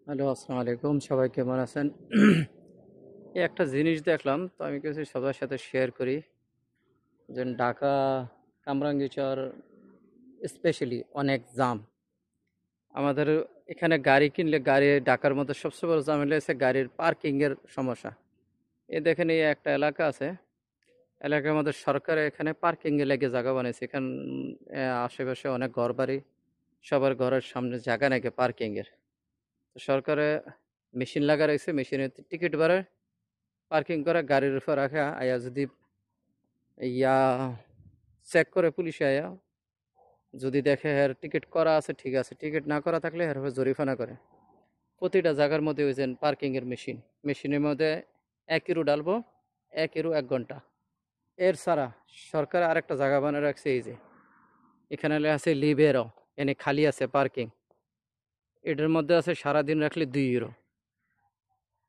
Hello, আসসালামু আলাইকুম। সবাই কেমন আছেন? এই একটা জিনিস দেখলাম, তো আমি কিছু সবার সাথে শেয়ার করি। যে ঢাকা কামরাঙ্গীরচর স্পেশালি অনেক জাম। আমাদের এখানে গাড়ি কিনলে গাড়ি ঢাকার মধ্যে সবচেয়ে বড় ঝামেলা হচ্ছে গাড়ির পার্কিংয়ের সমস্যা। এই দেখেন, এই একটা এলাকা আছে, এলাকার মধ্যে সরকার এখানে পার্কিংয়ে লেগে জায়গা বানিয়েছে। এখান আশেপাশে অনেক ঘরবাড়ি, সবার ঘরের সামনে জায়গা নাকি পার্কিংয়ের। তো সরকারে মেশিন লাগা রয়েছে, মেশিনের টিকিট বাড়ায় পার্কিং করে গাড়ির উপর রাখা আয়া যদি ইয়া চেক করে পুলিশে আয়া, যদি দেখে এর টিকিট করা আছে ঠিক আছে, টিকিট না করা থাকলে এর উপর জরিমানা করে। প্রতিটা জায়গার মধ্যে ওই যে পার্কিংয়ের মেশিনের মধ্যে 1 ইউরো ডালবো, 1 ইউরো 1 ঘন্টা। এর ছাড়া সরকার আরেকটা জায়গা বানিয়ে রাখছে, এই যে এখানে আছে লিবেরো, এনে খালি আছে পার্কিং, এটার মধ্যে আছে সারাদিন রাখলে 2 ইউরো।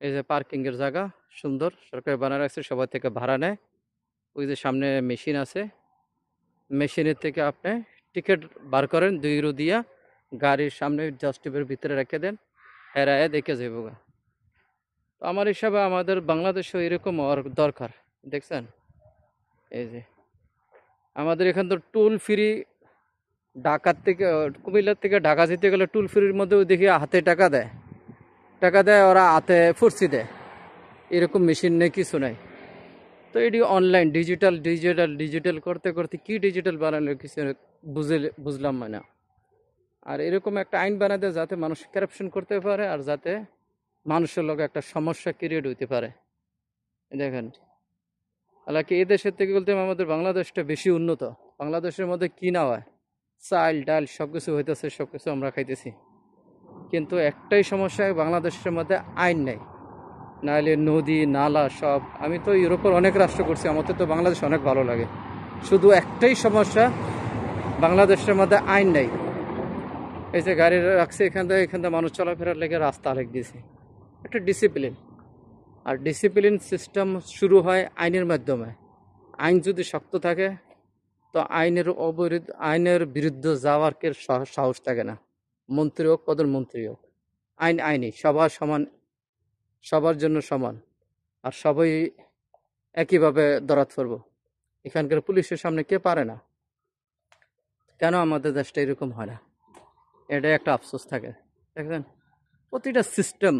এই যে পার্কিংয়ের জায়গা সুন্দর সরকার বানিয়ে রাখছে, সবার থেকে ভাড়া নেয়। ওই যে সামনে মেশিন আছে, মেশিনের থেকে আপনি টিকিট বার করেন 2 ইউরো দিয়া, গাড়ির সামনে জাস্টিপের ভিতরে রেখে দেন, হেরায় দেখে যাবো গা। তো আমার হিসাবে আমাদের বাংলাদেশেও এরকম হওয়ার দরকার। দেখছেন, এই যে আমাদের এখান তো টুল ফ্রি। ঢাকার থেকে কুমিল্লার থেকে ঢাকা যেতে গেলে টুল ফ্রির মধ্যেও দেখি হাতে টাকা দেয় ওরা, হাতে ফুর্সি দেয়। এরকম মেশিন নেই, কিছু নাই। তো এটি অনলাইন ডিজিটাল করতে করতে কি ডিজিটাল বানালো কিছু বুঝলাম না। আর এরকম একটা আইন বানাতে যাতে মানুষ কারাপশন করতে পারে, আর যাতে মানুষের লোক একটা সমস্যা ক্রিয়েট হইতে পারে। দেখেন, হালাকি এই দেশের থেকে বলতে আমাদের বাংলাদেশটা বেশি উন্নত। বাংলাদেশের মধ্যে কি না হয়, চাল ডাল সব কিছু হইতেছে, সব কিছু আমরা খাইতেছি। কিন্তু একটাই সমস্যা, বাংলাদেশের মধ্যে আইন নেই। নাহলে নদী নালা সব, আমি তো ইউরোপের অনেক রাষ্ট্র করছি, আমাদের তো বাংলাদেশ অনেক ভালো লাগে। শুধু একটাই সমস্যা, বাংলাদেশের মধ্যে আইন নেই। এই যে গাড়ি রাখছে এখান থেকে মানুষ চলাফেরার লেগে রাস্তা আলেখ দিয়েছে, একটা ডিসিপ্লিন। আর ডিসিপ্লিন সিস্টেম শুরু হয় আইনের মাধ্যমে। আইন যদি শক্ত থাকে, তো আইনের বিরুদ্ধে যাওয়ার কেউ সাহস থাকে না। মন্ত্রী হোক, প্রধানমন্ত্রী হোক, আইন আইনই, সবার সমান, সবার জন্য সমান। আর সবাই একইভাবে দরাত পড়ব। এখানকার পুলিশের সামনে কে পারে না? কেন আমাদের দেশটা এরকম হয় না? এটাই একটা আফসোস থাকে। দেখেন, প্রতিটা সিস্টেম,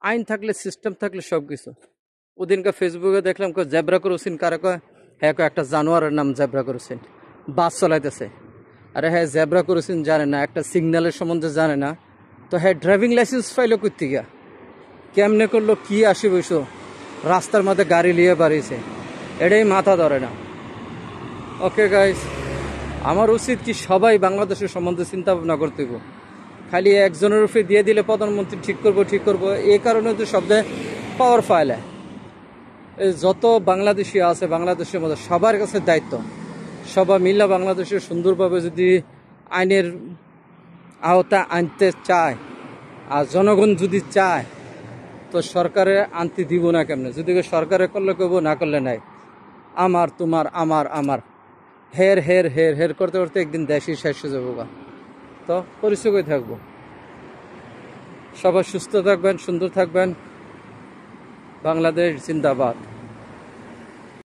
আইন থাকলে সিস্টেম থাকলে সব কিছু। ওদিনকে ফেসবুকে দেখলাম জেব্রা ক্রসিং কারে কয়, হ্যাঁ একটা জানোয়ারের নাম জেব্রা ক্রসিং, বাস চালাইতেছে। আরে হ্যাঁ, জেব্রা ক্রসিং জানে না, একটা সিগন্যালের সম্বন্ধে জানে না, তো হ্যাঁ ড্রাইভিং লাইসেন্স পাইলো করতে গিয়া, কেমনে করলো, কি আসি বইসো, রাস্তার মধ্যে গাড়ি নিয়ে বাড়িয়েছে। এটাই মাথা ধরে না। ওকে গাইস, আমার উচিত কি সবাই বাংলাদেশের সম্বন্ধে চিন্তা ভাবনা করতে হইব। খালি একজনের উপরে দিয়ে দিলে প্রধানমন্ত্রী ঠিক করবো, এই কারণে তো শব্দে পাওয়ার ফাইলে যত বাংলাদেশি আছে বাংলাদেশের মধ্যে সবার কাছে দায়িত্ব, সবাই মিল্লা বাংলাদেশের সুন্দরভাবে যদি আইনের আওতা আনতে চায়, আর জনগণ যদি চায়, তো সরকারে আনতে দিব না কেমনে? যদি সরকারে করলে কব, না করলে নাই। আমার তোমার আমার আমার হের হের হের হের করতে করতে একদিন দেশই শেষ হয়ে যাবো গা। তো পরিচয় থাকবো। সবাই সুস্থ থাকবেন, সুন্দর থাকবেন। বাংলাদেশ জিন্দাবাদ।